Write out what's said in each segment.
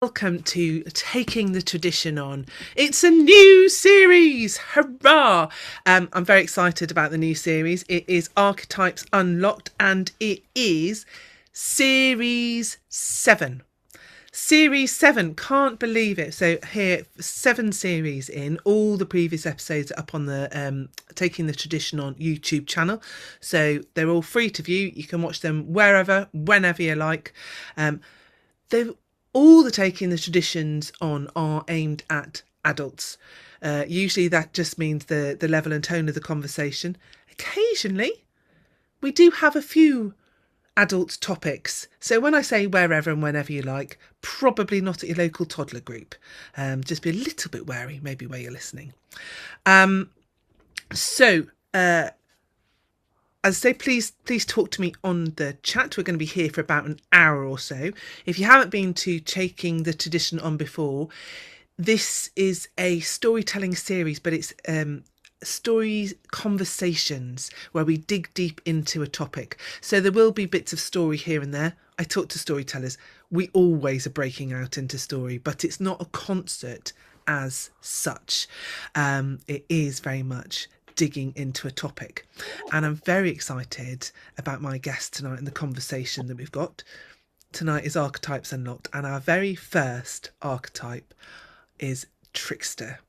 Welcome to Taking the Tradition On. It's a new series! Hurrah! I'm very excited about the new series. It is Archetypes Unlocked and it is Series 7. Series 7, can't believe it. So here, 7 series in. All the previous episodes are up on the Taking the Tradition On YouTube channel. So they're all free to view. You can watch them wherever, whenever you like. All the Taking the Traditions On are aimed at adults. Usually that just means the level and tone of the conversation. Occasionally, we do have a few adult topics. So when I say wherever and whenever you like, probably not at your local toddler group. Just be a little bit wary, maybe where you're listening. As I say, please talk to me on the chat. We're going to be here for about an hour or so. If you haven't been to Taking the Tradition On before, this is a storytelling series, but it's stories conversations where we dig deep into a topic. So there will be bits of story here and there. I talk to storytellers. We always are breaking out into story, but it's not a concert as such. It is very much digging into a topic, and I'm very excited about my guest tonight and the conversation that we've got. Tonight is Archetypes Unlocked, and our very first archetype is Trickster.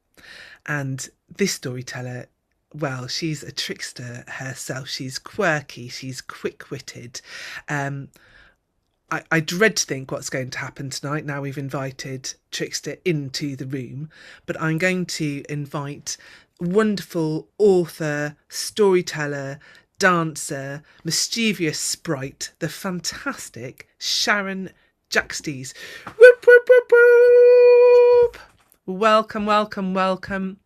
And this storyteller, well, she's a trickster herself. She's quirky, she's quick-witted. I dread to think what's going to happen tonight. Now we've invited Trickster into the room, but I'm going to invite wonderful author, storyteller, dancer, mischievous sprite, the fantastic Sharon Jacksties. Whoop, whoop, whoop, whoop. Welcome, welcome, welcome.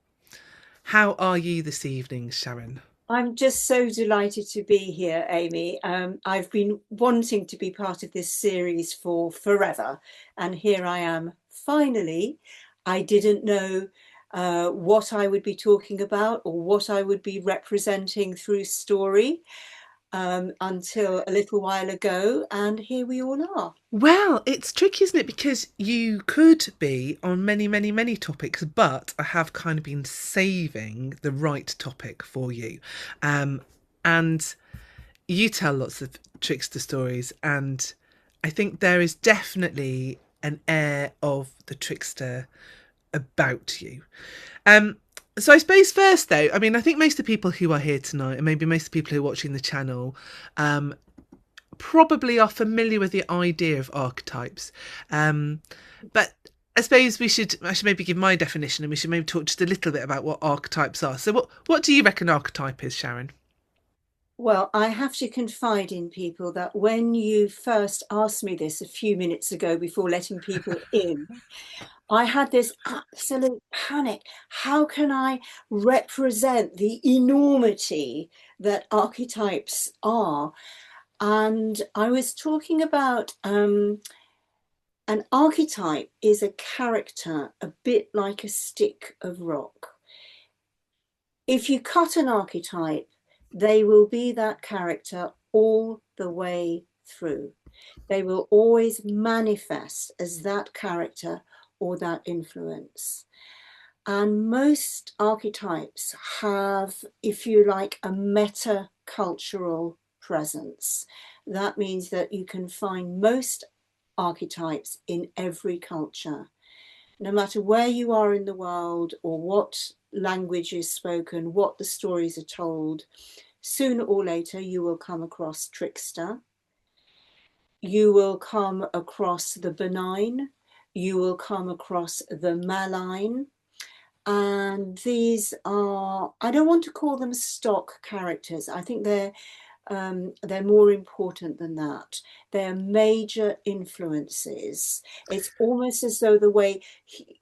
How are you this evening, Sharon? I'm just so delighted to be here, Amy. I've been wanting to be part of this series for forever, and here I am finally. I didn't know what I would be talking about or what I would be representing through story until a little while ago, and here we all are. Well, it's tricky, isn't it? Because you could be on many, many, many topics, but I have kind of been saving the right topic for you. And you tell lots of trickster stories, and I think there is definitely an air of the trickster about you. So I suppose first though, I mean, I think most of the people who are here tonight, and maybe most of the people who are watching the channel, probably are familiar with the idea of archetypes. But I suppose I should maybe give my definition, and we should maybe talk just a little bit about what archetypes are. So what do you reckon archetype is, Sharon? Well, I have to confide in people that when you first asked me this a few minutes ago before letting people in, I had this absolute panic. How can I represent the enormity that archetypes are? And I was talking about an archetype is a character a bit like a stick of rock. If you cut an archetype, they will be that character all the way through. They will always manifest as that character or that influence. And most archetypes have, if you like, a meta-cultural presence. That means that you can find most archetypes in every culture. No matter where you are in the world or what language is spoken, what the stories are told, sooner or later you will come across Trickster. You will come across the benign. You will come across the malign. And these are, I don't want to call them stock characters. I think they're more important than that. They're major influences. It's almost as though the way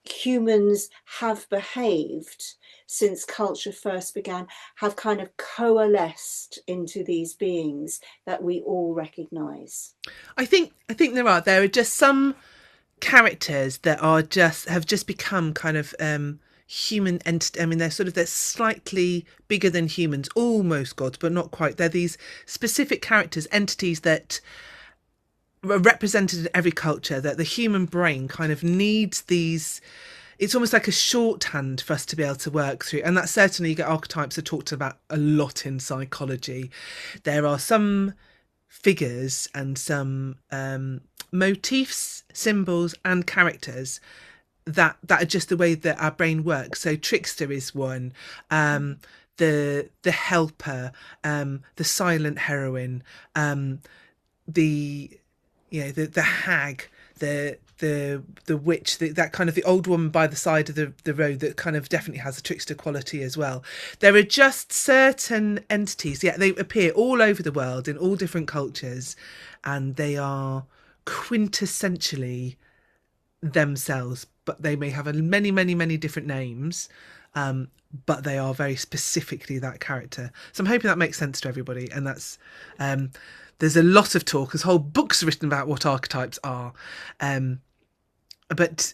humans have behaved since culture first began have kind of coalesced into these beings that we all recognize. I think there are just some characters that have just become kind of human entity. I mean, they're slightly bigger than humans, almost gods, but not quite. They're these specific characters, entities that represented in every culture, that the human brain kind of needs these. It's almost like a shorthand for us to be able to work through, and that certainly, you get archetypes are talked about a lot in psychology. There are some figures and some motifs, symbols and characters that are just the way that our brain works. So Trickster is one, the helper, the silent heroine, the the hag, the witch, that kind of the old woman by the side of the road, that kind of definitely has a trickster quality as well. There are just certain entities, yeah, they appear all over the world in all different cultures, and they are quintessentially themselves, but they may have many different names, but they are very specifically that character. So I'm hoping that makes sense to everybody, and that's there's a lot of talk, there's whole books written about what archetypes are, but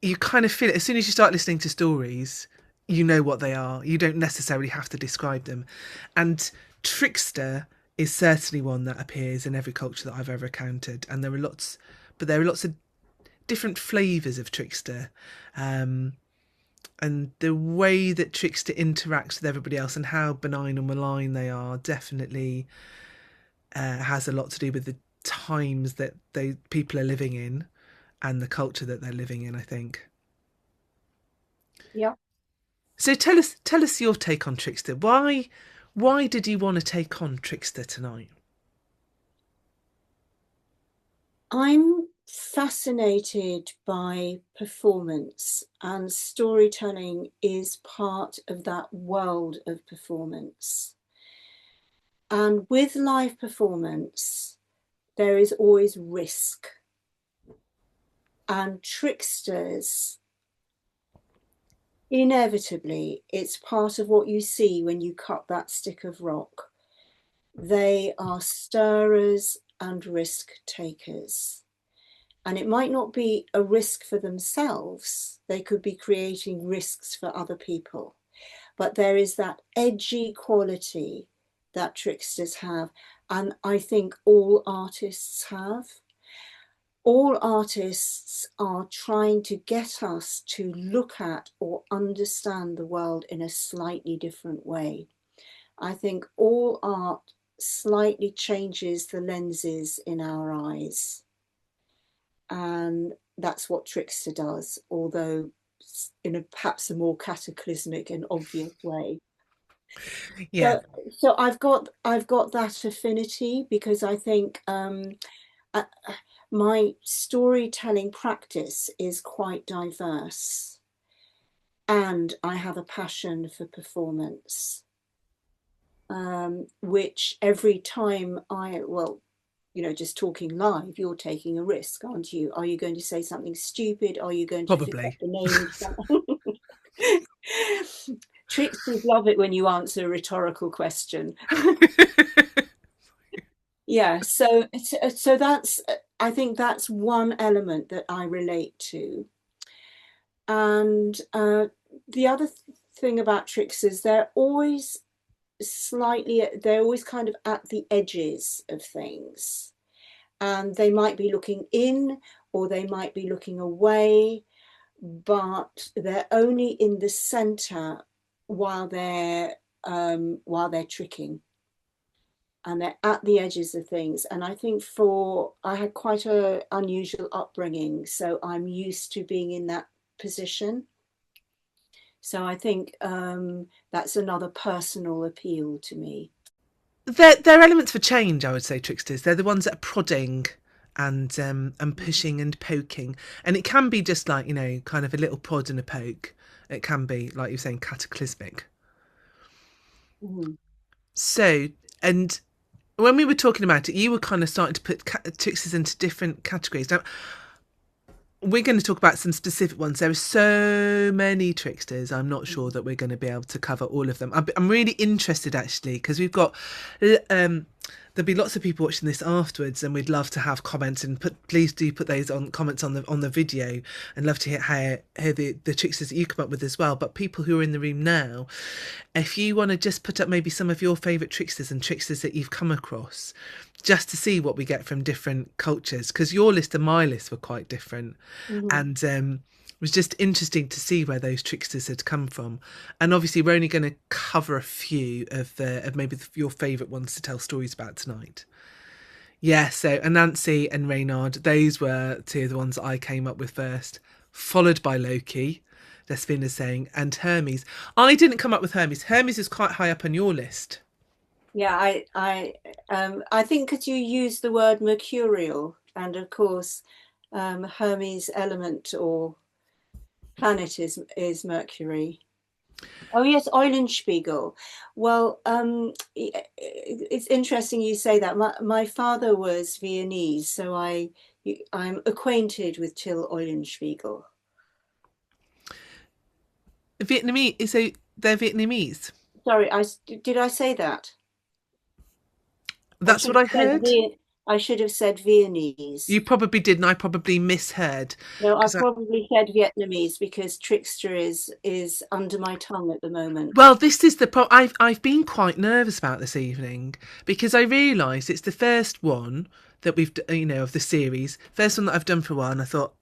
you kind of feel it as soon as you start listening to stories. You know what they are, you don't necessarily have to describe them. And Trickster is certainly one that appears in every culture that I've ever encountered, and there are lots of different flavours of Trickster, and the way that Trickster interacts with everybody else and how benign and malign they are definitely has a lot to do with the times that people are living in and the culture that they're living in, I think. Yeah. So tell us your take on Trickster. Why did you want to take on Trickster tonight? I'm fascinated by performance, and storytelling is part of that world of performance. And with live performance, there is always risk. And tricksters, inevitably, it's part of what you see when you cut that stick of rock. They are stirrers and risk takers. And it might not be a risk for themselves, they could be creating risks for other people. But there is that edgy quality that tricksters have, and I think all artists have. All artists are trying to get us to look at or understand the world in a slightly different way. I think all art slightly changes the lenses in our eyes. And that's what Trickster does, although in perhaps a more cataclysmic and obvious way. Yeah. So I've got that affinity, because I think my storytelling practice is quite diverse, and I have a passion for performance, which every time just talking live, you're taking a risk, aren't you? Are you going to say something stupid? Are you going to forget Probably. the name of something? Tricksters love it when you answer a rhetorical question. Yeah, so that's, I think that's one element that I relate to. And the other thing about tricksters, they're always kind of at the edges of things, and they might be looking in or they might be looking away, but they're only in the center while they're tricking, and they're at the edges of things. And I think I had quite an unusual upbringing, so I'm used to being in that position. So I think that's another personal appeal to me. They're elements for change, I would say. Tricksters, they're the ones that are prodding and pushing and poking, and it can be just like, kind of a little prod and a poke. It can be, like you're saying, cataclysmic. Mm. So, and when we were talking about it, you were kind of starting to put tricksters into different categories. Now, we're going to talk about some specific ones. There are so many tricksters. I'm not sure that we're going to be able to cover all of them. I'm really interested, actually, because we've got there'll be lots of people watching this afterwards, and we'd love to have comments, and please do put those on comments on the video, and love to hear the tricksters that you come up with as well. But people who are in the room now, if you want to just put up maybe some of your favourite tricksters and tricksters that you've come across, just to see what we get from different cultures, because your list and my list were quite different. And it was just interesting to see where those tricksters had come from. And obviously we're only going to cover a few of maybe your favourite ones to tell stories about tonight. Yeah, so Anansi and Reynard, those were two of the ones that I came up with first, followed by Loki, Despina's saying, and Hermes. I didn't come up with Hermes. Hermes is quite high up on your list. Yeah, I think because you use the word mercurial, and of course, Hermes' element or planet is Mercury. Oh yes, Eulenspiegel. Well, it's interesting you say that. My father was Viennese, so I'm acquainted with Till Eulenspiegel. Vietnamese, so they're Vietnamese. Sorry, did I say that? That's what I heard. I should have said Viennese. You probably did, and I probably misheard. No, I probably said Vietnamese because Trickster is under my tongue at the moment. Well, this is the problem. I've been quite nervous about this evening because I realised it's the first one that we've, of the series, first one that I've done for a while, and I thought,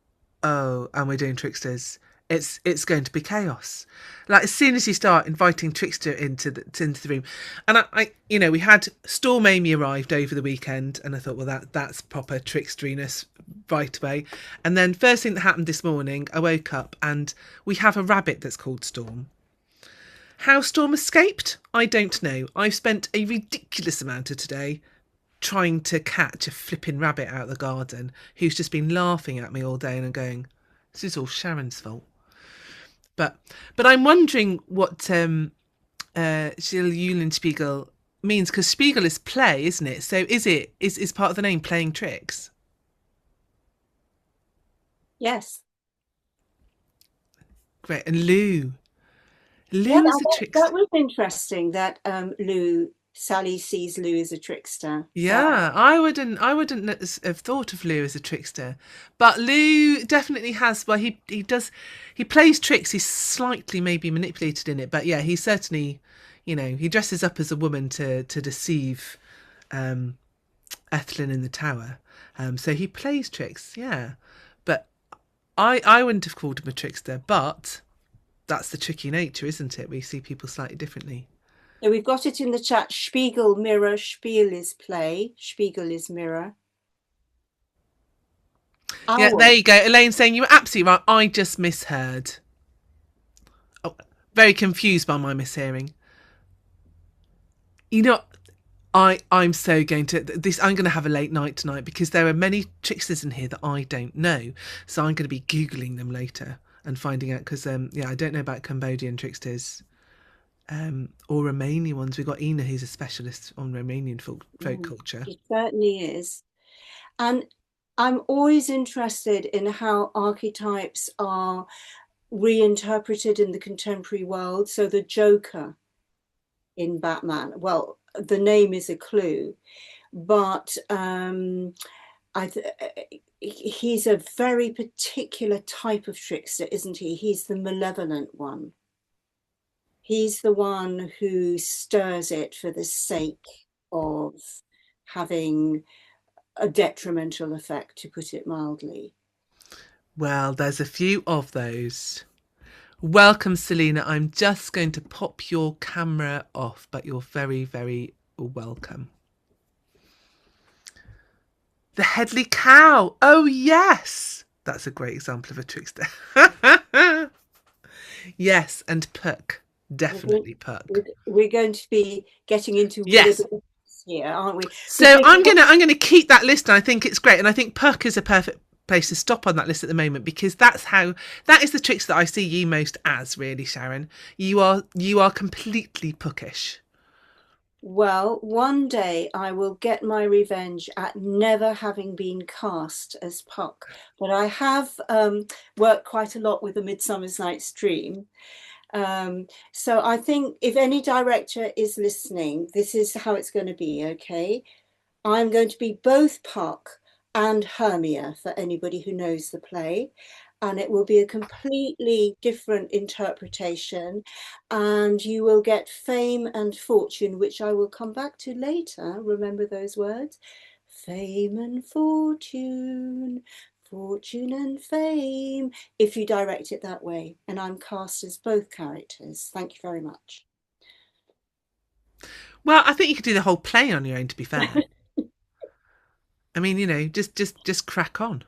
oh, and we're doing Tricksters. It's going to be chaos. Like as soon as you start inviting Trickster into the room, and I we had Storm Amy arrived over the weekend, and I thought, well, that's proper tricksteriness right away. And then first thing that happened this morning, I woke up and we have a rabbit that's called Storm. How Storm escaped, I don't know. I've spent a ridiculous amount of today trying to catch a flipping rabbit out of the garden who's just been laughing at me all day, and I'm going, this is all Sharon's fault. But I'm wondering what Gilles Eulenspiegel means, because Spiegel is play, isn't it? So is part of the name playing tricks? Yes. Great. And Lou is a trickster. That was interesting that Sally sees Lou as a trickster. Yeah, I wouldn't have thought of Lou as a trickster, but Lou definitely has. Well, he plays tricks. He's slightly maybe manipulated in it, but yeah, he certainly, he dresses up as a woman to deceive Ethelyn in the tower. So he plays tricks, yeah. But I wouldn't have called him a trickster, but that's the tricky nature, isn't it? We see people slightly differently. So we've got it in the chat. Spiegel, mirror, Spiel is play, Spiegel is mirror. Yeah, there you go. Elaine saying you were absolutely right. I just misheard. Oh, very confused by my mishearing. I'm so going to this. I'm going to have a late night tonight because there are many tricksters in here that I don't know. So I'm going to be Googling them later and finding out, because I don't know about Cambodian tricksters. Or Romanian ones. We've got Ina, who's a specialist on Romanian folk culture. She certainly is. And I'm always interested in how archetypes are reinterpreted in the contemporary world. So the Joker in Batman, well, the name is a clue, but he's a very particular type of trickster, isn't he? He's the malevolent one. He's the one who stirs it for the sake of having a detrimental effect, to put it mildly. Well, there's a few of those. Welcome, Selena. I'm just going to pop your camera off, but you're very, very welcome. The Headley Cow. Oh, yes. That's a great example of a trickster. Yes, and Puck. Definitely Puck. We're going to be getting into yes here, aren't we? So I'm gonna keep that list, and I think it's great, and I think Puck is a perfect place to stop on that list at the moment, because that is the tricks that I see you most as, really, Sharon. You are completely Puckish. Well, one day I will get my revenge at never having been cast as Puck, but I have worked quite a lot with A Midsummer's Night's Dream. So I think if any director is listening, this is how it's going to be, okay? I'm going to be both Puck and Hermia for anybody who knows the play. And it will be a completely different interpretation. And you will get fame and fortune, which I will come back to later. Remember those words? Fame and fortune, fortune and fame, if you direct it that way. And I'm cast as both characters. Thank you very much. Well, I think you could do the whole play on your own, to be fair. I mean, you know, just crack on.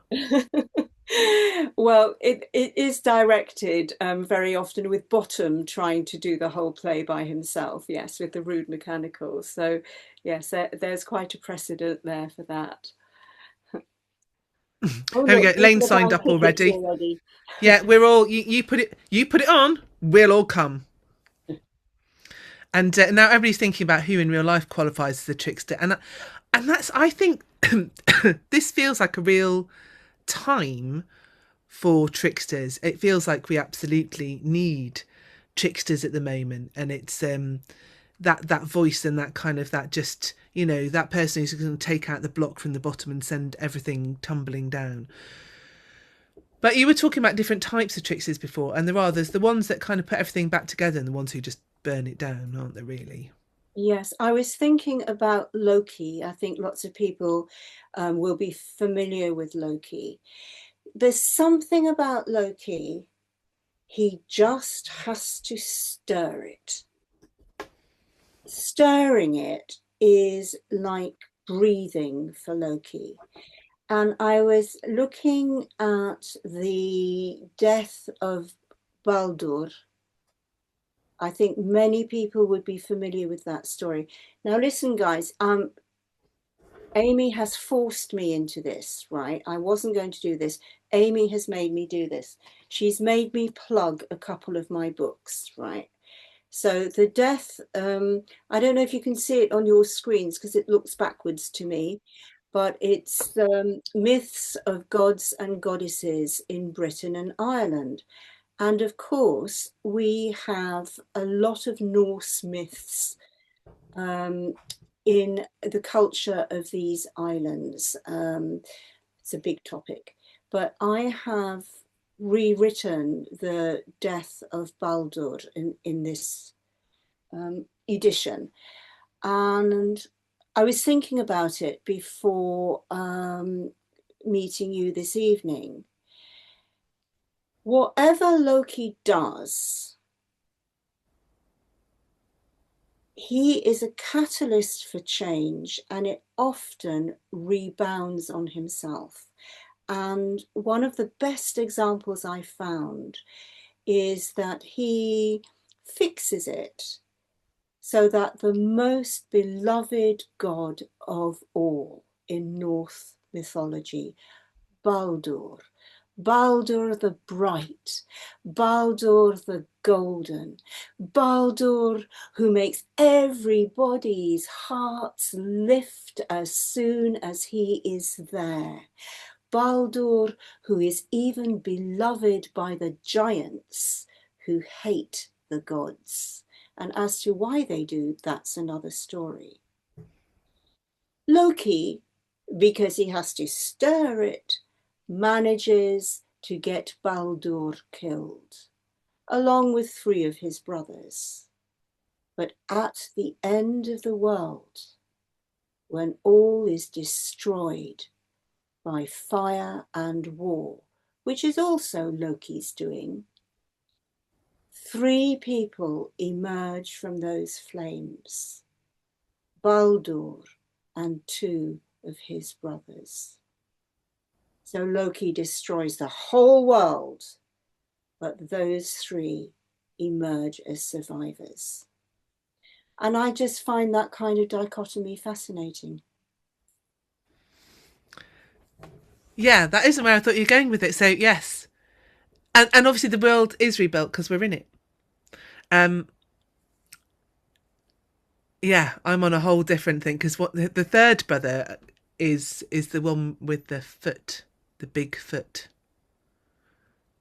Well, it is directed very often with Bottom trying to do the whole play by himself, yes, with the rude mechanicals. So, yes, there's quite a precedent there for that. Oh, There we go. look, Lane people are signed buying up tickets already. already. Yeah, we're all you put it on. We'll all come. And now everybody's thinking about who in real life qualifies as a trickster, and that's I think this feels like a real time for tricksters. It feels like we absolutely need tricksters at the moment, and it's that voice and that kind of that just that person who's going to take out the block from the bottom and send everything tumbling down. But you were talking about different types of tricksters before, and there's the ones that kind of put everything back together and the ones who just burn it down, aren't there, really? Yes, I was thinking about Loki. I think lots of people will be familiar with Loki. There's something about Loki, he just has to stir it. Stirring it is like breathing for Loki. And I was looking at the death of Baldur. I think many people would be familiar with that story. Now, listen, guys, Amy has forced me into this, right? I wasn't going to do this. Amy has made me do this. She's made me plug a couple of my books, right? So the death, I don't know if you can see it on your screens because it looks backwards to me, but it's myths of gods and goddesses in Britain and Ireland. And of course, we have a lot of Norse myths in the culture of these islands. It's a big topic, but I have rewritten the death of Baldur in this edition. And I was thinking about it before meeting you this evening. Whatever Loki does, he is a catalyst for change, and it often rebounds on himself. And one of the best examples I found is that he fixes it so that the most beloved god of all in Norse mythology, Baldur, Baldur the bright, Baldur the golden, Baldur who makes everybody's hearts lift as soon as he is there, Baldur who is even beloved by the giants who hate the gods. And as to why they do, that's another story. Loki, because he has to stir it, manages to get Baldur killed, along with 3 of his brothers. But at the end of the world, when all is destroyed by fire and war, which is also Loki's doing, 3 people emerge from those flames, Baldur and 2 of his brothers. So Loki destroys the whole world, but those 3 emerge as survivors. And I just find that kind of dichotomy fascinating. Yeah, that isn't where I thought you were going with it. So yes, and obviously the world is rebuilt because we're in it. Yeah, I'm on a whole different thing because what the third brother is the one with the foot, the big foot,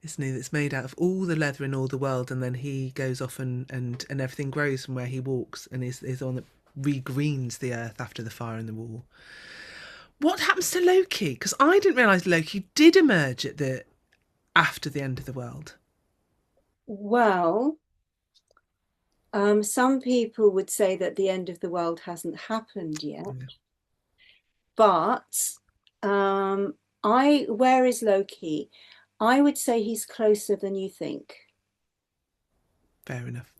isn't he? That's made out of all the leather in all the world, and then he goes off and everything grows from where he walks, and is the one that regreens the earth after the fire in the wall. What happens to Loki? Because I didn't realise Loki did emerge after the end of the world. Well, some people would say that the end of the world hasn't happened yet, but where is Loki? I would say he's closer than you think. Fair enough.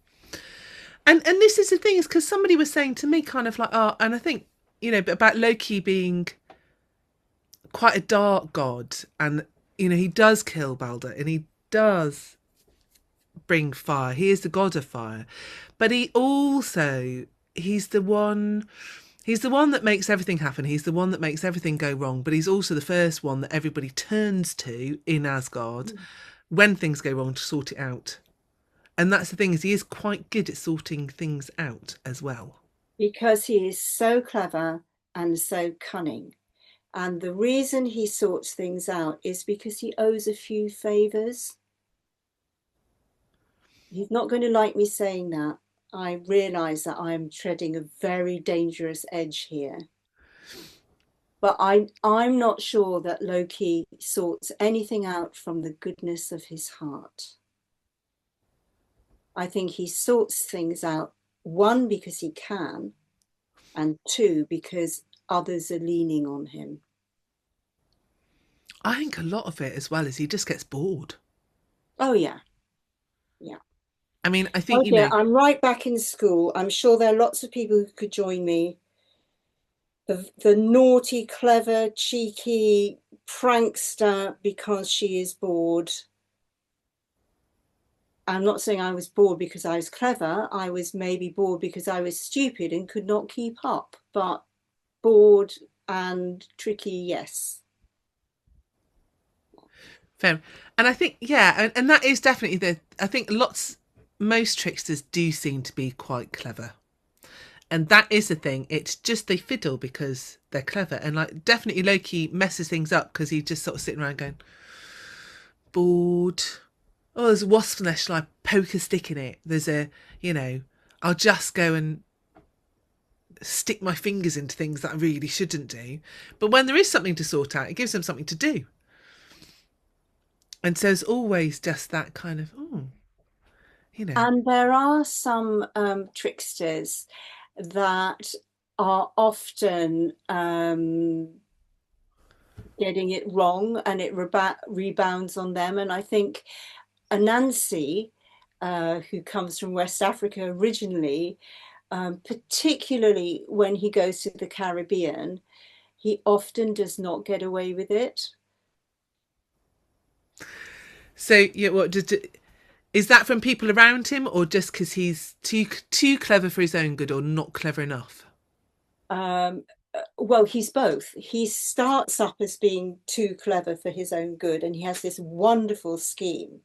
And this is the thing, is because somebody was saying to me kind of like, oh, and I think, about Loki being quite a dark god, and, he does kill Balder and he does bring fire. He is the god of fire. But he's the one that makes everything happen. He's the one that makes everything go wrong. But he's also the first one that everybody turns to in Asgard when things go wrong to sort it out. And that's the thing, is he is quite good at sorting things out as well. Because he is so clever and so cunning. And the reason he sorts things out is because he owes a few favours. He's not going to like me saying that. I realise that I'm treading a very dangerous edge here. But I'm not sure that Loki sorts anything out from the goodness of his heart. I think he sorts things out, one, because he can, and two, because others are leaning on him. I think a lot of it as well is he just gets bored. Oh, yeah. Yeah. I mean, I think, I'm right back in school. I'm sure there are lots of people who could join me. The naughty, clever, cheeky prankster because she is bored. I'm not saying I was bored because I was clever. I was maybe bored because I was stupid and could not keep up. But bored and tricky, yes. Fair. And I think, yeah, and that is definitely I think most tricksters do seem to be quite clever. And that is the thing. It's just they fiddle because they're clever. And like definitely Loki messes things up because he's just sort of sitting around going, bored. Oh, there's a wasp nest. Shall I poke a stick in it? There's I'll just go and stick my fingers into things that I really shouldn't do. But when there is something to sort out, it gives them something to do. And so it's always just that kind of, And there are some tricksters that are often getting it wrong, and it rebounds on them. And I think Anansi, who comes from West Africa originally, particularly when he goes to the Caribbean, he often does not get away with it. So, is that from people around him, or just because he's too clever for his own good, or not clever enough? Well, he's both. He starts up as being too clever for his own good, and he has this wonderful scheme.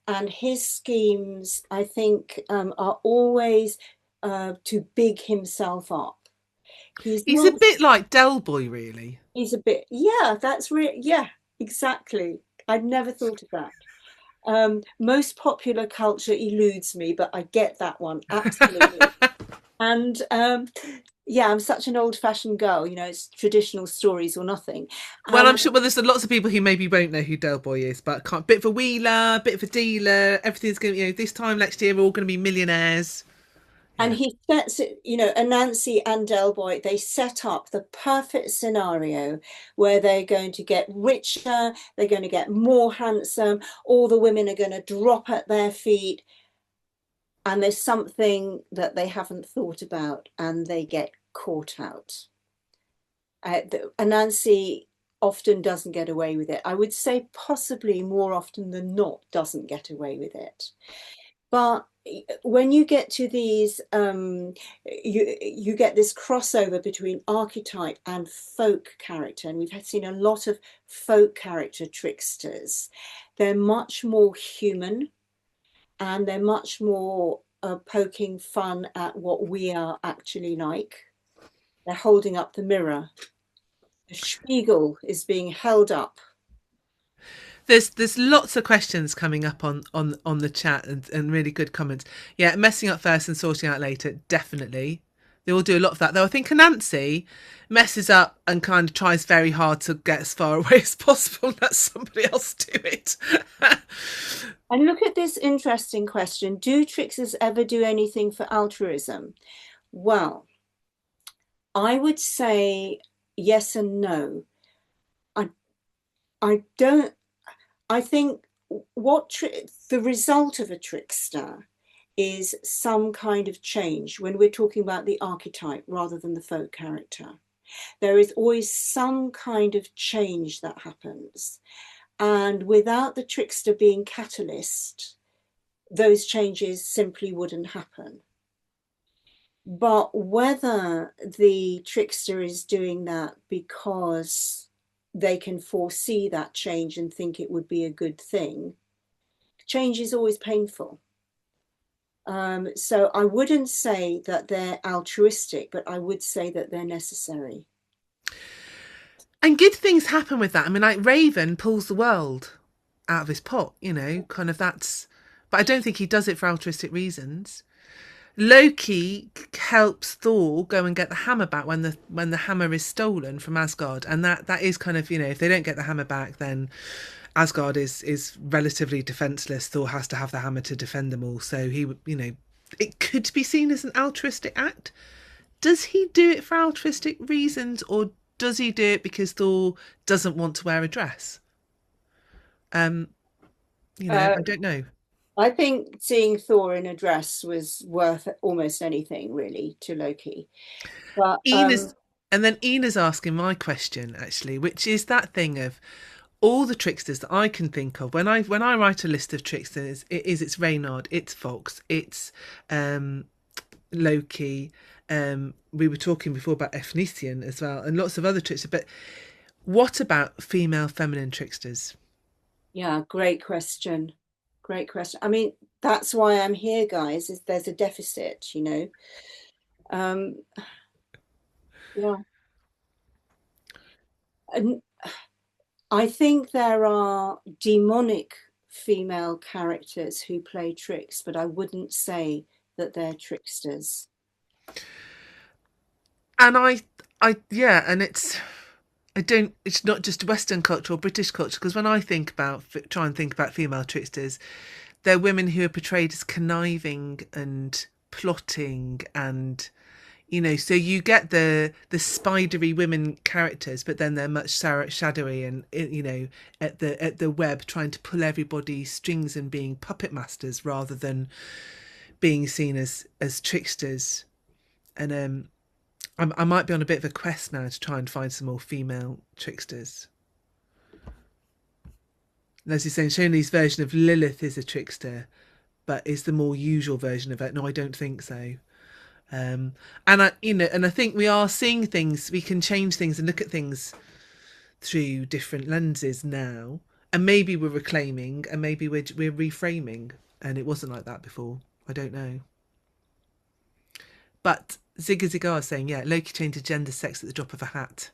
And his schemes, I think, are always to big himself up. He's a bit like Del Boy, really. He's a bit, yeah, yeah, exactly. I'd never thought of that. Most popular culture eludes me, but I get that one, absolutely. And yeah, I'm such an old-fashioned girl, it's traditional stories or nothing. Well, I'm sure. Well, there's lots of people who maybe won't know who Del Boy is, but bit of a wheeler, bit of a dealer. Everything's going to, this time next year, we're all going to be millionaires. And he sets it, Anansi and Del Boy, they set up the perfect scenario where they're going to get richer, they're going to get more handsome, all the women are going to drop at their feet. And there's something that they haven't thought about, and they get caught out. Anansi often doesn't get away with it. I would say possibly more often than not doesn't get away with it. But when you get to these, you get this crossover between archetype and folk character, and we've seen a lot of folk character tricksters. They're much more human, and they're much more poking fun at what we are actually like. They're holding up the mirror. The spiegel is being held up. There's lots of questions coming up on the chat, and really good comments. Yeah, messing up first and sorting out later, definitely. They all do a lot of that, though. I think Anansi messes up and kind of tries very hard to get as far away as possible and let somebody else do it. And look at this interesting question. Do tricksters ever do anything for altruism? Well, I would say yes and no. I I don't I think the result of a trickster is some kind of change when we're talking about the archetype rather than the folk character. There is always some kind of change that happens. And without the trickster being catalyst, those changes simply wouldn't happen. But whether the trickster is doing that because they can foresee that change and think it would be a good thing, change is always painful. So I wouldn't say that they're altruistic, but I would say that they're necessary. And good things happen with that. I mean, like Raven pulls the world out of his pot, you know, kind of that's. But I don't think he does it for altruistic reasons. Loki helps Thor go and get the hammer back when the hammer is stolen from Asgard, and that is kind of, you know, if they don't get the hammer back, then Asgard is relatively defenseless. Thor has to have the hammer to defend them all. So he, you know, it could be seen as an altruistic act. Does he do it for altruistic reasons, or does he do it because Thor doesn't want to wear a dress? You know, Uh, I don't know. I think seeing Thor in a dress was worth almost anything, really, to Loki. But Ina's, and then Ina's asking my question actually, which is that thing of all the tricksters that I can think of. When I write a list of tricksters, it's Reynard, it's Fox, it's Loki. We were talking before about Efnisian as well, and lots of other tricksters. But what about female feminine tricksters? yeah, great question. Great question. I mean, that's why I'm here, guys, is there's a deficit, you know. Um, yeah. And I think there are demonic female characters who play tricks, but I wouldn't say that they're tricksters. And yeah, and it's not just Western culture or British culture, because when I try and think about female tricksters, they're women who are portrayed as conniving and plotting, and you know, so you get the spidery women characters, but then they're much shadowy and, you know, at the web trying to pull everybody's strings and being puppet masters rather than being seen as tricksters. And I might be on a bit of a quest now to try and find some more female tricksters. Leslie's saying Shoney's version of Lilith is a trickster, but is the more usual version of it. No, I don't think so. And I think we are seeing things. We can change things and look at things through different lenses now. And maybe we're reclaiming, and maybe we're reframing. And it wasn't like that before. I don't know. But Zigga Zigar is saying, yeah, Loki changes gender, sex at the drop of a hat,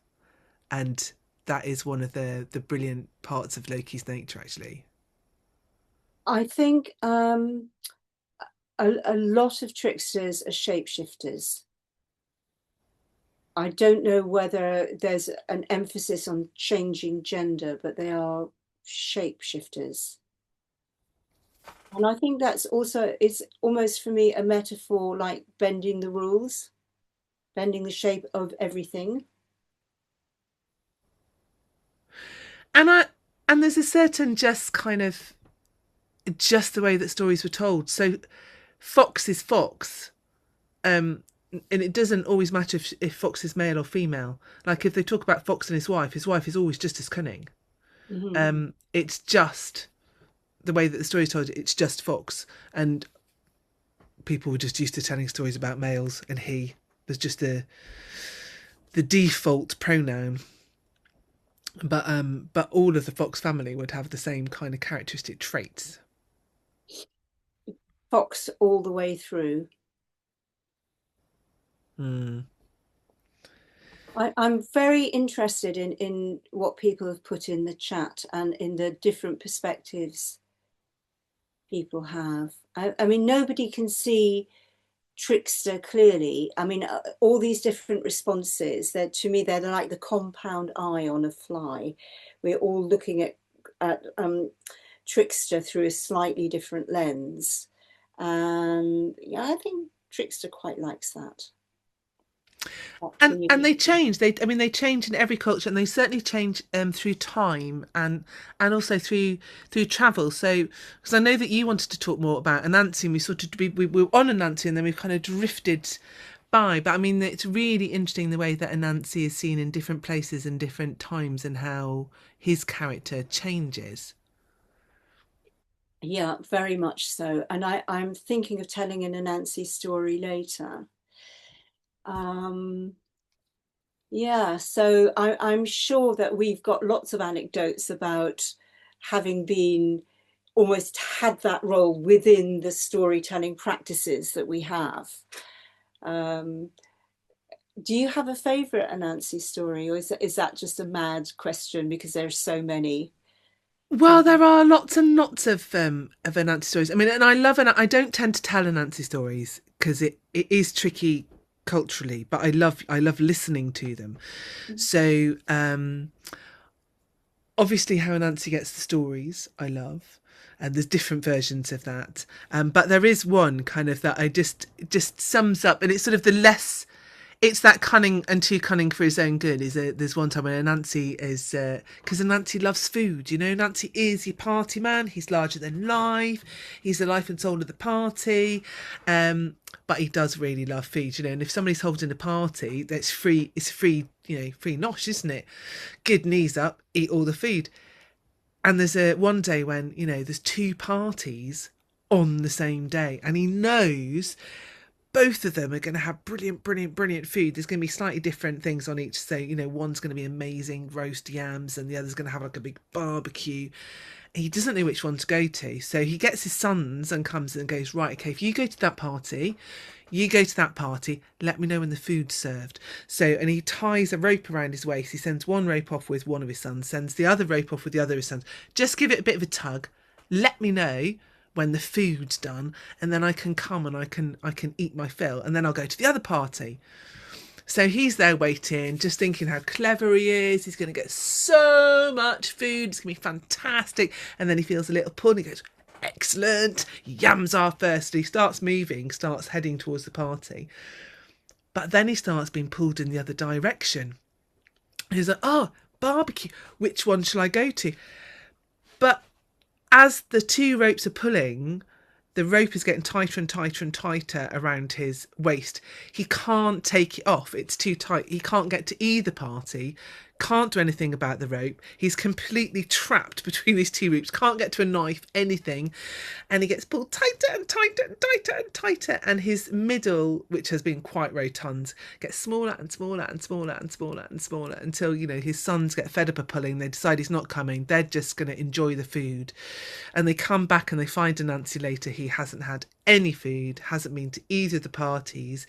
and that is one of the brilliant parts of Loki's nature, actually. I think a lot of tricksters are shapeshifters. I don't know whether there's an emphasis on changing gender, but they are shapeshifters. And I think that's also, it's almost for me a metaphor like bending the rules, bending the shape of everything. And there's a certain just the way that stories were told. So Fox is Fox. And it doesn't always matter if Fox is male or female. Like if they talk about Fox and his wife is always just as cunning. Mm-hmm. It's just the way that the story is told. It's just Fox, and people were just used to telling stories about males, and he was just the default pronoun. But all of the Fox family would have the same kind of characteristic traits. Fox all the way through. Mm. I'm very interested in what people have put in the chat and in the different perspectives people have. I mean, nobody can see Trickster, clearly, I mean, all these different responses, they're, to me, they're like the compound eye on a fly. We're all looking at Trickster through a slightly different lens. And yeah, I think Trickster quite likes that. And they change. I mean, they change in every culture, and they certainly change through time and also through travel. So, because I know that you wanted to talk more about Anansi, and we sort of we were on Anansi, and then we've kind of drifted by. But I mean, it's really interesting the way that Anansi is seen in different places and different times, and how his character changes. Yeah, very much so. And I'm thinking of telling an Anansi story later. Yeah, so I'm sure that we've got lots of anecdotes about having been almost had that role within the storytelling practices that we have. Um, do you have a favourite Anansi story, or is that just a mad question because there's so many? Well, there are lots and lots of Anansi stories. I mean, and I love I don't tend to tell Anansi stories because it is tricky culturally, but I love listening to them. So obviously, how Anansi gets the stories, I love, and there's different versions of that. But there is one kind of that I just sums up, and it's sort of the less. It's that cunning and too cunning for his own good. There's one time when Nancy is because Nancy loves food. You know, Nancy is your party man. He's larger than life. He's the life and soul of the party. But he does really love food. You know, and if somebody's holding a party, that's free. It's free. You know, free nosh, isn't it? Good knees up, eat all the food. And there's a one day when there's two parties on the same day, and he knows both of them are going to have brilliant, brilliant, brilliant food. There's going to be slightly different things on each. So, one's going to be amazing roast yams and the other's going to have like a big barbecue. He doesn't know which one to go to. So he gets his sons and comes and goes, right, okay, if you go to that party, you go to that party, let me know when the food's served. So, and he ties a rope around his waist. He sends one rope off with one of his sons, sends the other rope off with the other of his sons. Just give it a bit of a tug. Let me know when the food's done, and then I can come and I can eat my fill, and then I'll go to the other party. So he's there waiting, just thinking how clever he is. He's going to get so much food. It's going to be fantastic. And then he feels a little pull and he goes, excellent. Yams are first. He starts moving, starts heading towards the party. But then he starts being pulled in the other direction. He's like, oh, barbecue. Which one shall I go to? But as the two ropes are pulling, the rope is getting tighter and tighter and tighter around his waist. He can't take it off. It's too tight. He can't get to either party. Can't do anything about the rope. He's completely trapped between these two ropes. Can't get to a knife, anything. And he gets pulled tighter and tighter and tighter and tighter. And his middle, which has been quite rotund, gets smaller and smaller and smaller and smaller and smaller until, his sons get fed up of pulling. They decide he's not coming. They're just going to enjoy the food. And they come back and they find Anansi later. He hasn't had any food, hasn't been to either of the parties,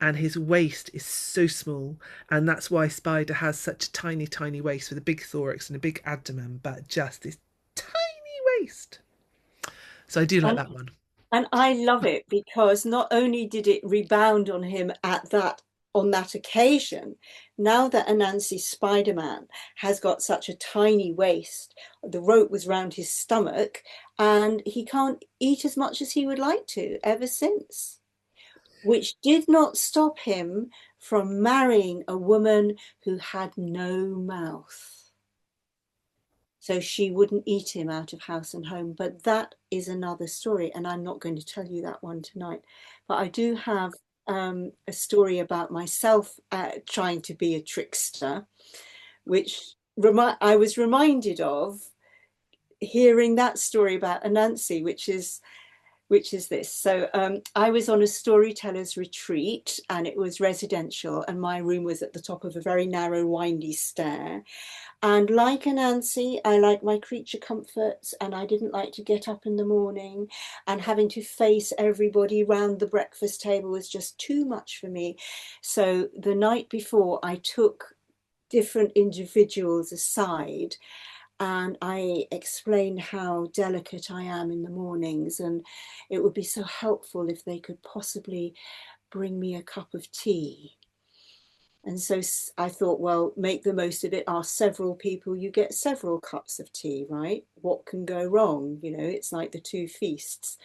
and his waist is so small. And that's why Spider has such a tiny, tiny waist with a big thorax and a big abdomen, but just this tiny waist. So I do like that one. And I love it because not only did it rebound on him on that occasion, now that Anansi Spider-Man has got such a tiny waist, the rope was round his stomach, and he can't eat as much as he would like to ever since, which did not stop him from marrying a woman who had no mouth. So she wouldn't eat him out of house and home. But that is another story, and I'm not going to tell you that one tonight. But I do have a story about myself trying to be a trickster, which I was reminded of hearing that story about Anansi, which is this. So I was on a storyteller's retreat, and it was residential, and my room was at the top of a very narrow, windy stair. And like Anansi, I like my creature comforts, and I didn't like to get up in the morning, and having to face everybody round the breakfast table was just too much for me. So the night before, I took different individuals aside and I explained how delicate I am in the mornings, and it would be so helpful if they could possibly bring me a cup of tea. And so I thought, well, make the most of it. Ask several people, you get several cups of tea, right? What can go wrong? You know, it's like the two feasts.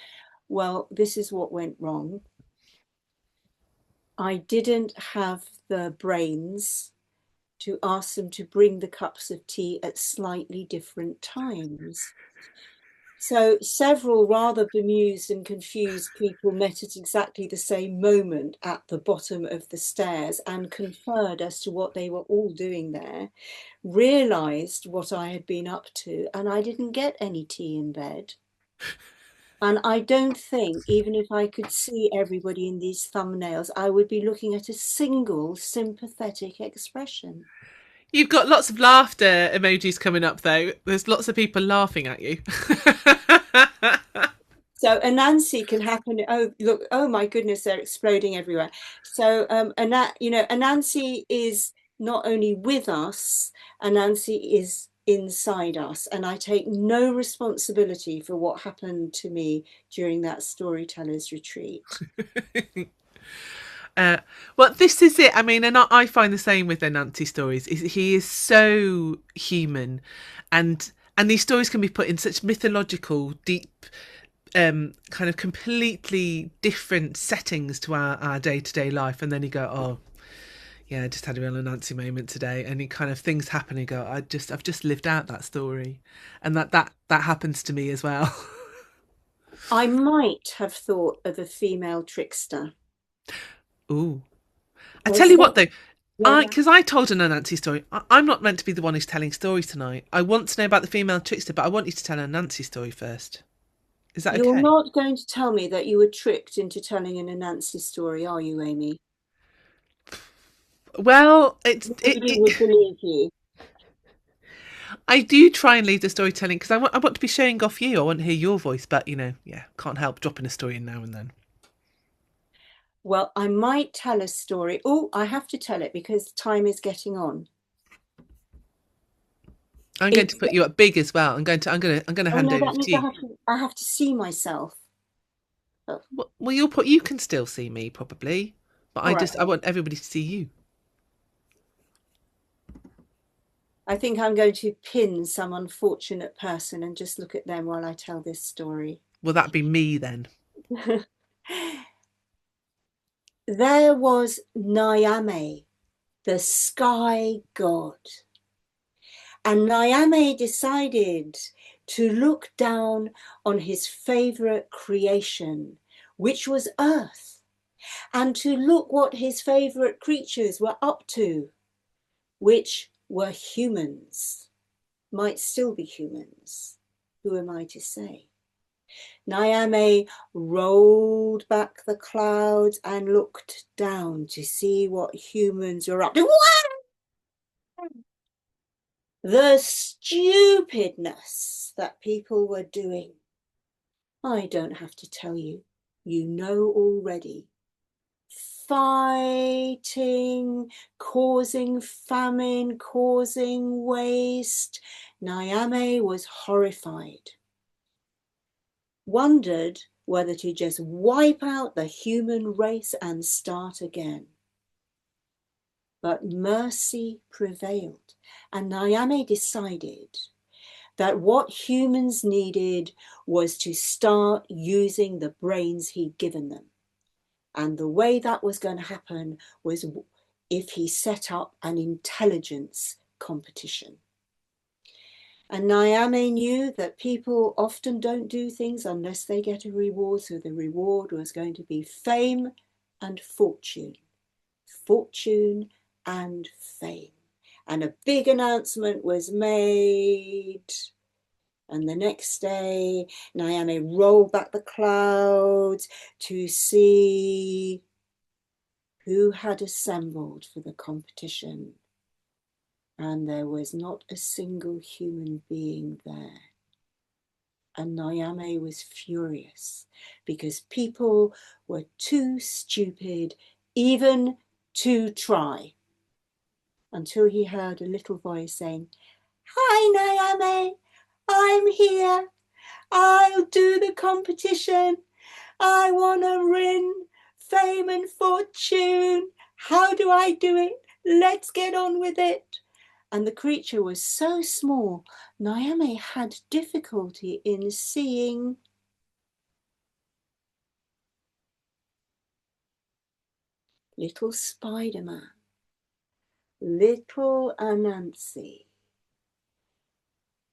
Well, this is what went wrong. I didn't have the brains to ask them to bring the cups of tea at slightly different times. So several rather bemused and confused people met at exactly the same moment at the bottom of the stairs and conferred as to what they were all doing there, realised what I had been up to, and I didn't get any tea in bed. And I don't think, even if I could see everybody in these thumbnails, I would be looking at a single sympathetic expression. You've got lots of laughter emojis coming up, though. There's lots of people laughing at you. So Anansi can happen. Oh, look! Oh my goodness, they're exploding everywhere. So Anansi is not only with us, Anansi is inside us, and I take no responsibility for what happened to me during that storytellers retreat. Well, this is it. I mean, and I find the same with Nancy stories. He is so human, and these stories can be put in such mythological, deep, kind of completely different settings to our day-to-day life, and then you go, oh yeah, I just had a real Nancy moment today, and you kind of things happen and you go, I've just lived out that story, and that happens to me as well. I might have thought of a female trickster. Ooh, I tell Was you that? what though, Yeah. because I told an Nancy story. I'm not meant to be the one who's telling stories tonight. I want to know about the female trickster, but I want you to tell a Nancy story first. Is that You're okay? not going to tell me that you were tricked into telling an Anansi story, are you, Amy? Well, Nobody would believe you. I do try and lead the storytelling because I want to be showing off you. I want to hear your voice, but yeah, can't help dropping a story in now and then. Well, I might tell a story. Oh, I have to tell it because time is getting on. I'm going to It's put you up big as well. I'm going to oh hand no, over that to means you. I have to see myself. Oh, Well, you can still see me probably, but all right. I want everybody to see you. I think I'm going to pin some unfortunate person and just look at them while I tell this story. Will that be me then? There was Nyame, the sky god. And Nyame decided to look down on his favorite creation, which was Earth, and to look what his favorite creatures were up to, which were humans, might still be humans. Who am I to say? Nyame rolled back the clouds and looked down to see what humans were up to. The stupidness that people were doing. I don't have to tell you, you know already. Fighting, causing famine, causing waste. Nyame was horrified. Wondered whether to just wipe out the human race and start again. But mercy prevailed, and Nyame decided that what humans needed was to start using the brains he'd given them. And the way that was going to happen was if he set up an intelligence competition. And Nyame knew that people often don't do things unless they get a reward. So the reward was going to be fame and fortune. Fortune and fame. And a big announcement was made. And the next day, Nyame rolled back the clouds to see who had assembled for the competition. And there was not a single human being there. And Nyame was furious because people were too stupid even to try, until he heard a little voice saying, Hi, Naomi. I'm here. I'll do the competition. I want to win fame and fortune. How do I do it? Let's get on with it. And the creature was so small, Naomi had difficulty in seeing. Little Spider-Man, little Anansi.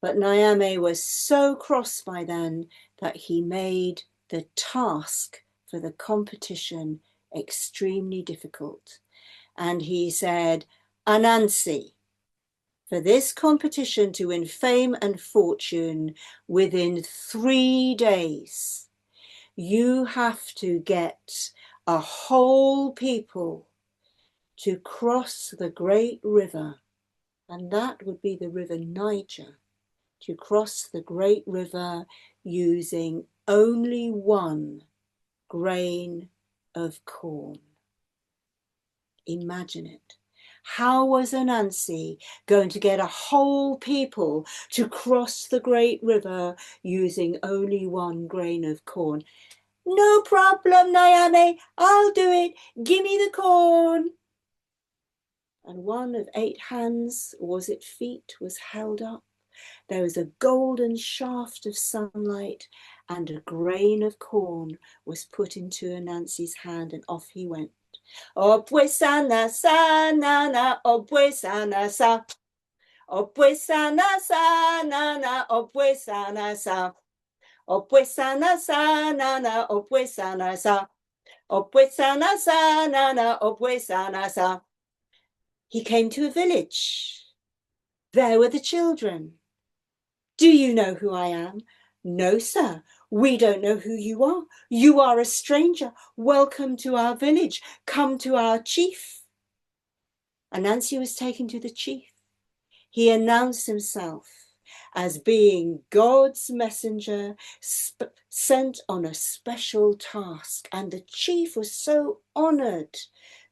But Naomi was so cross by then that he made the task for the competition extremely difficult. And he said, Anansi, for this competition to win fame and fortune within 3 days, you have to get a whole people to cross the great river, and that would be the river Niger, to cross the great river using only 1 grain of corn. Imagine it. How was Anansi going to get a whole people to cross the great river using only 1 grain of corn? No problem, Naomi, I'll do it. Give me the corn. And 1 of 8 hands, or was it feet, was held up. There was a golden shaft of sunlight, and a grain of corn was put into Anansi's hand, and off he went. Opwesana sa na na, opwesana sa. Opwesana sa na na, opwesana sa. Opwesana sa na na, opwesana sa. Opwesana sa na na, opwesana sa. He came to a village. There were the children. Do you know who I am? No, sir. We don't know who you are. You are a stranger. Welcome to our village. Come to our chief. Anansi was taken to the chief. He announced himself as being God's messenger sent on a special task. And the chief was so honored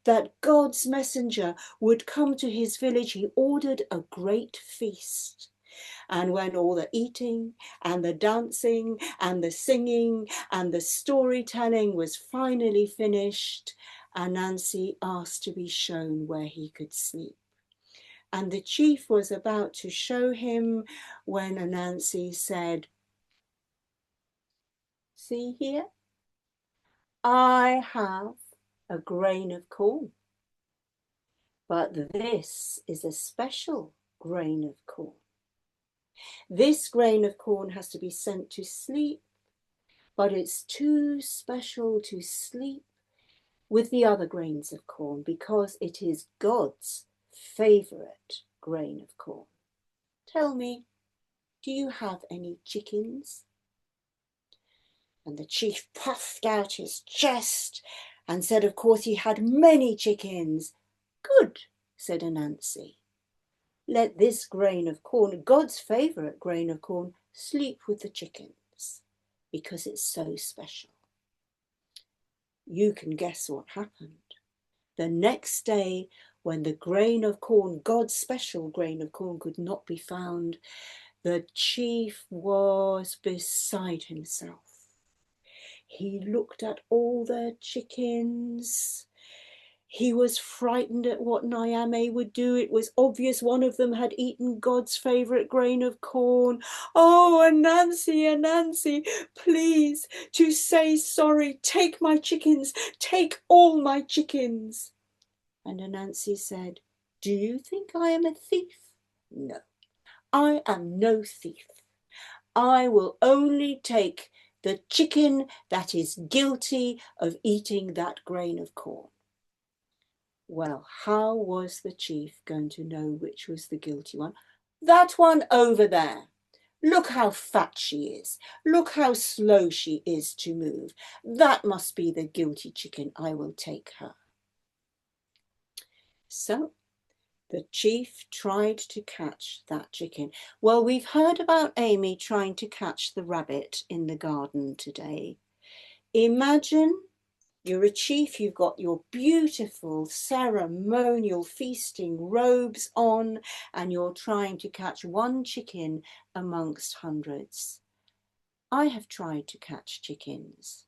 that God's messenger would come to his village. He ordered a great feast. And when all the eating and the dancing and the singing and the storytelling was finally finished, Anansi asked to be shown where he could sleep. And the chief was about to show him when Anansi said, see here, I have a grain of corn, but this is a special grain of corn. This grain of corn has to be sent to sleep, but it's too special to sleep with the other grains of corn because it is God's favorite grain of corn. Tell me, do you have any chickens? And the chief puffed out his chest and said, of course, he had many chickens. Good, said Anansi. Let this grain of corn, God's favorite grain of corn, sleep with the chickens because it's so special. You can guess what happened. The next day, when the grain of corn, God's special grain of corn, could not be found, the chief was beside himself. He looked at all the chickens. He was frightened at what Naomi would do. It was obvious one of them had eaten God's favourite grain of corn. Oh, Anansi, please, to say sorry. Take my chickens. Take all my chickens. And Anansi said, do you think I am a thief? No, I am no thief. I will only take the chicken that is guilty of eating that grain of corn. Well, how was the chief going to know which was the guilty one? That one over there. Look how fat she is. Look how slow she is to move. That must be the guilty chicken. I will take her. So the chief tried to catch that chicken. Well, we've heard about Amy trying to catch the rabbit in the garden today. Imagine You're a chief, you've got your beautiful ceremonial feasting robes on, and you're trying to catch one chicken amongst hundreds. I have tried to catch chickens.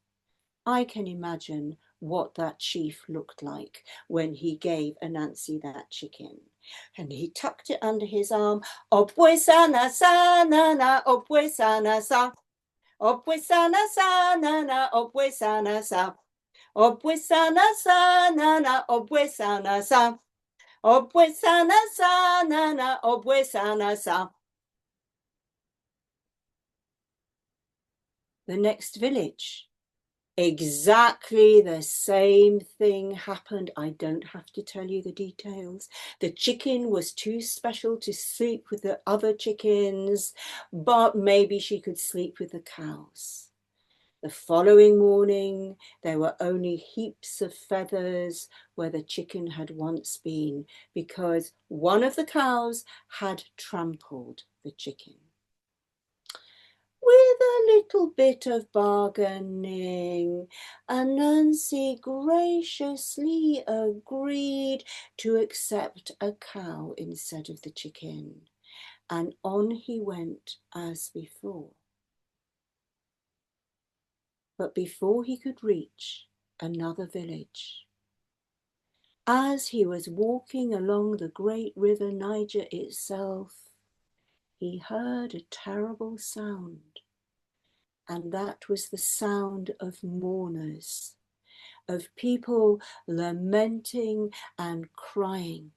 I can imagine what that chief looked like when he gave Anansi that chicken. And he tucked it under his arm. Obwe sana sana na, obwe sana sa. Obwe sana sana na, obwe sana sa. Obwe sana sana na, obwe sana sa. Obwe sana sana na, obwe sana sa. The next village. Exactly the same thing happened. I don't have to tell you the details. The chicken was too special to sleep with the other chickens, but maybe she could sleep with the cows. The following morning, there were only heaps of feathers where the chicken had once been, because one of the cows had trampled the chicken. With a little bit of bargaining, Anansi graciously agreed to accept a cow instead of the chicken, and on he went as before. But before he could reach another village, as he was walking along the great river Niger itself, he heard a terrible sound. And that was the sound of mourners, of people lamenting and crying.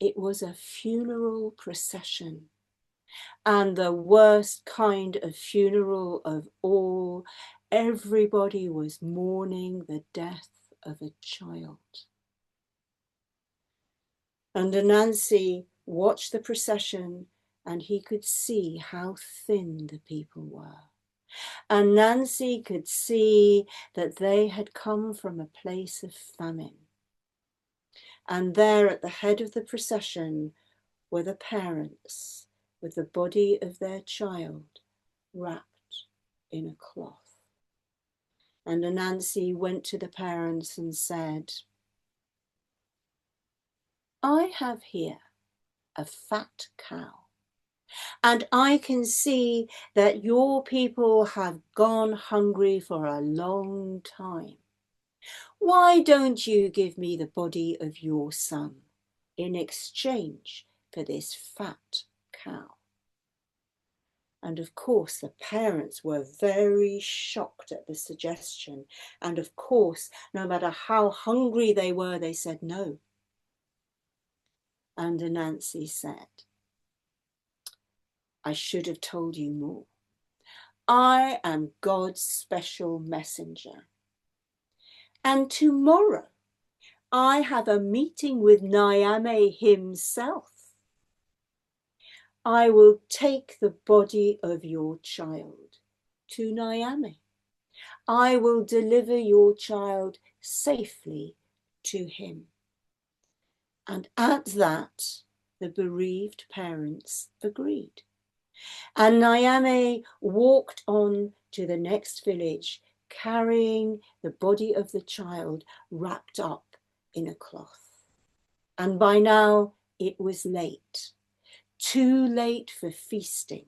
It was a funeral procession, and the worst kind of funeral of all. Everybody was mourning the death of a child. And Anansi watched the procession, and he could see how thin the people were. And Nancy could see that they had come from a place of famine. And there at the head of the procession were the parents with the body of their child wrapped in a cloth. And Anansi went to the parents and said, I have here a fat cow, and I can see that your people have gone hungry for a long time. Why don't you give me the body of your son in exchange for this fat cow? And of course, the parents were very shocked at the suggestion. And of course, no matter how hungry they were, they said no. And Anansi said, I should have told you more. I am God's special messenger. And tomorrow, I have a meeting with Nyame himself. I will take the body of your child to Nyame. I will deliver your child safely to him. And at that, the bereaved parents agreed. And Nyame walked on to the next village, carrying the body of the child wrapped up in a cloth. And by now it was late, too late for feasting.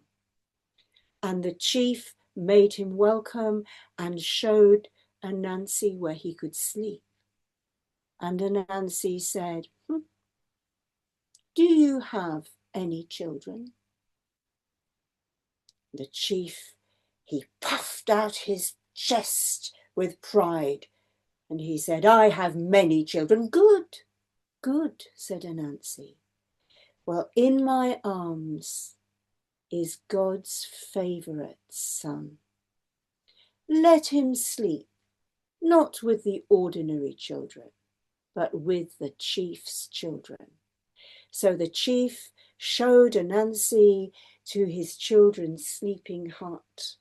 And the chief made him welcome and showed Anansi where he could sleep. And Anansi said, do you have any children? The chief, he puffed out his chest with pride, and he said, I have many children. Good, good, said Anansi. Well, in my arms is God's favourite son. Let him sleep, not with the ordinary children, but with the chief's children. So the chief showed Anansi to his children's sleeping hut,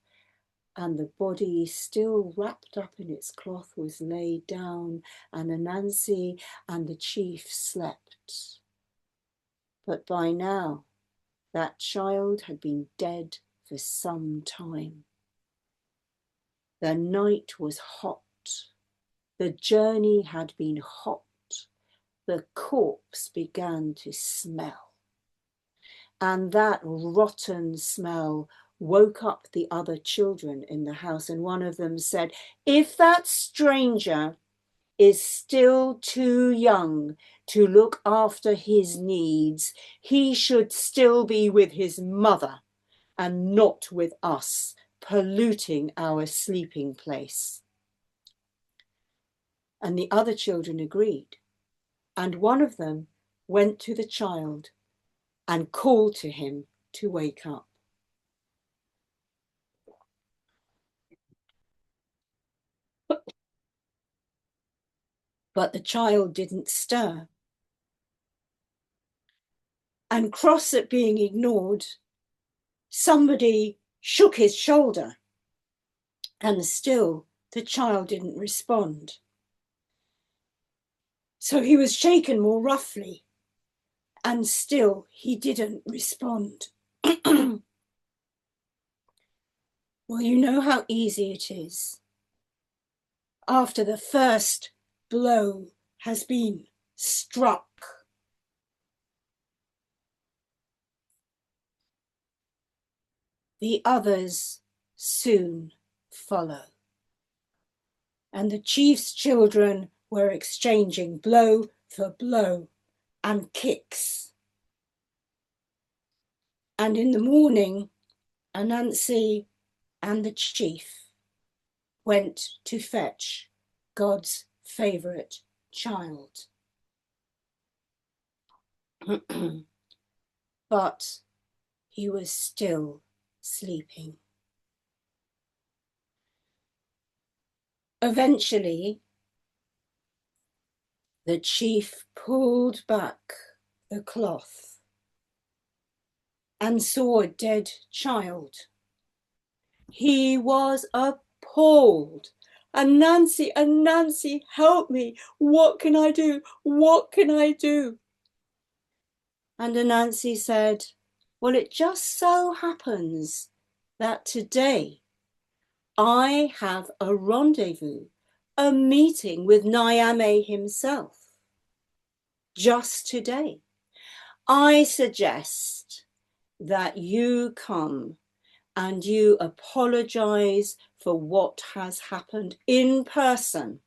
and the body, still wrapped up in its cloth, was laid down, and Anansi and the chief slept. But by now, that child had been dead for some time. The night was hot The journey had been hot. The corpse began to smell. And that rotten smell woke up the other children in the house. And one of them said, if that stranger is still too young to look after his needs, he should still be with his mother and not with us, polluting our sleeping place. And the other children agreed. And one of them went to the child and called to him to wake up. But the child didn't stir. And cross at being ignored, somebody shook his shoulder, and still the child didn't respond. So he was shaken more roughly, and still he didn't respond. Well, you know how easy it is. After the first blow has been struck, the others soon follow. And the chief's children were exchanging blow for blow and kicks. And in the morning, Anansi and the chief went to fetch God's favourite child. But he was still sleeping. Eventually, the chief pulled back the cloth and saw a dead child. He was appalled. Anansi, help me. What can I do? What can I do? And Anansi said, well, it just so happens that today I have a rendezvous, a meeting with Nyame himself. Just today. I suggest that you come and you apologize for what has happened in person.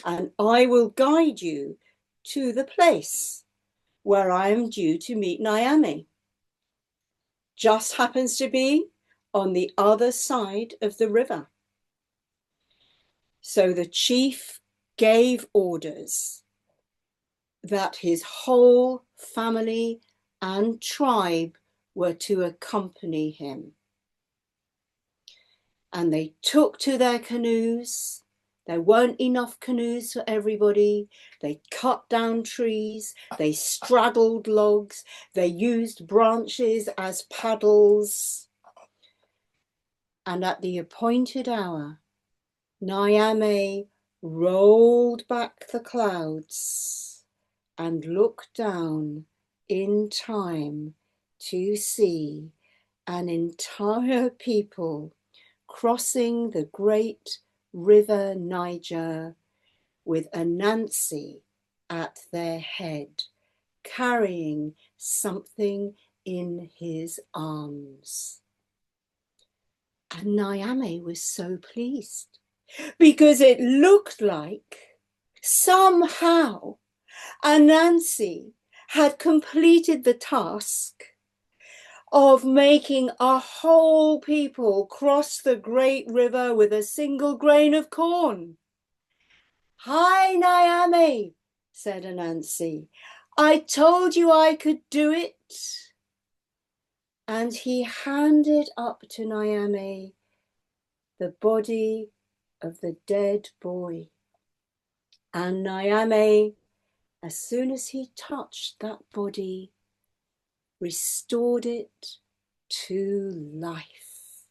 And I will guide you to the place where I am due to meet Nyame. Just happens to be on the other side of the river. So the chief gave orders that his whole family and tribe were to accompany him. And they took to their canoes. There weren't enough canoes for everybody. They cut down trees. They straddled logs. They used branches as paddles. And at the appointed hour, Nyame rolled back the clouds and looked down in time to see an entire people crossing the great river Niger with Anansi at their head, carrying something in his arms. And Nyame was so pleased because it looked like somehow Anansi had completed the task of making a whole people cross the great river with a single grain of corn. Hi, Nyame, said Anansi. I told you I could do it. And he handed up to Nyame the body of the dead boy. And Nyame, as soon as he touched that body, restored it to life.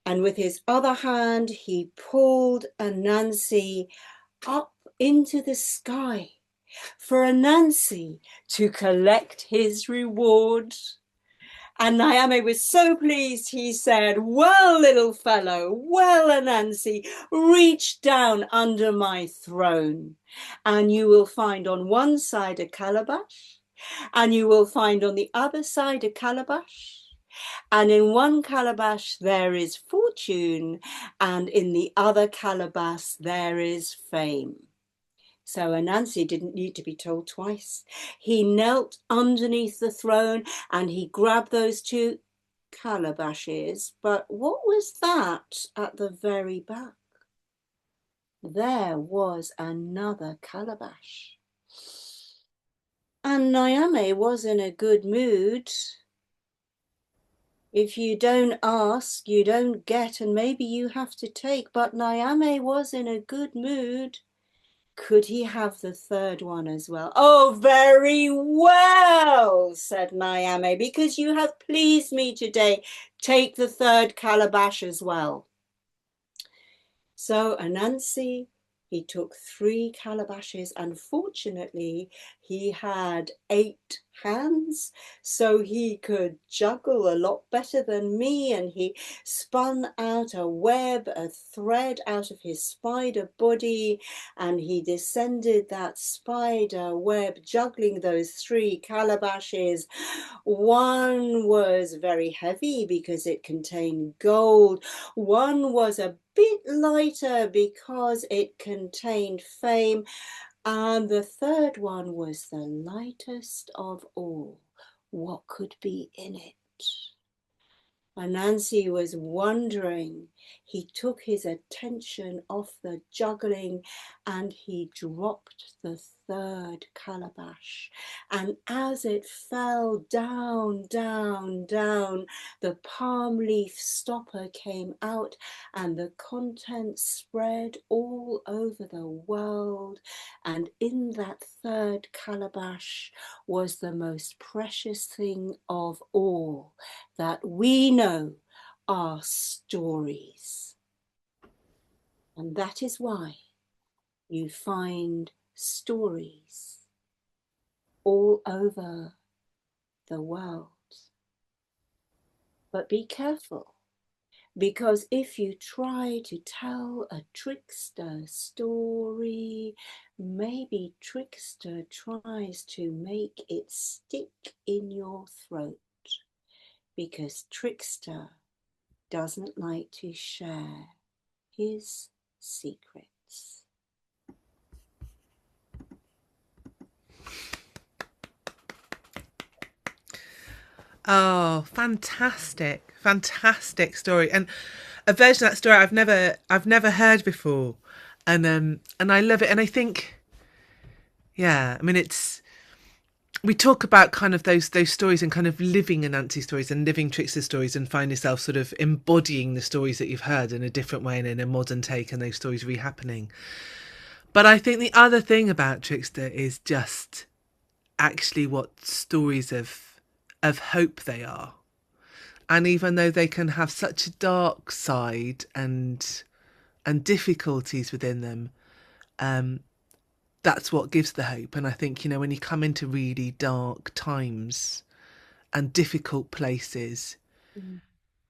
And with his other hand, he pulled Anansi up into the sky for Anansi to collect his reward. And Nyame was so pleased, he said, "Well, little fellow, well, Anansi, reach down under my throne, and you will find on one side a calabash, and you will find on the other side a calabash. And in one calabash there is fortune, and in the other calabash there is fame." So Anansi didn't need to be told twice. He knelt underneath the throne and he grabbed those two calabashes. But what was that at the very back? There was another calabash. And Nyame was in a good mood. If you don't ask, you don't get, and maybe you have to take. But Nyame was in a good mood. Could he have the third one as well? "Oh, very well," said Nyame, "because you have pleased me today. Take the third calabash as well." So Anansi, he took 3 calabashes, and fortunately he had 8 hands, so he could juggle a lot better than me, and he spun out a web, a thread out of his spider body, and he descended that spider web, juggling those 3 calabashes. One was very heavy because it contained gold. One was a bit lighter because it contained fame. And the third one was the lightest of all. What could be in it? Anansi was wondering. He took his attention off the juggling and he dropped the third calabash. And as it fell down, down, down, the palm leaf stopper came out and the contents spread all over the world. And in that third calabash was the most precious thing of all that we know are stories. And that is why you find stories all over the world. But be careful, because if you try to tell a trickster story, maybe Trickster tries to make it stick in your throat, because Trickster doesn't like to share his secrets. Oh, fantastic. Fantastic story. And a version of that story I've never heard before. And I love it. And I think, yeah, I mean, it's, we talk about kind of those stories and kind of living Anansi stories and living Trickster stories, and find yourself sort of embodying the stories that you've heard in a different way and in a modern take, and those stories re-happening. But I think the other thing about Trickster is just actually what stories of hope they are. And even though they can have such a dark side and difficulties within them, that's what gives the hope. And I think, you know, when you come into really dark times and difficult places,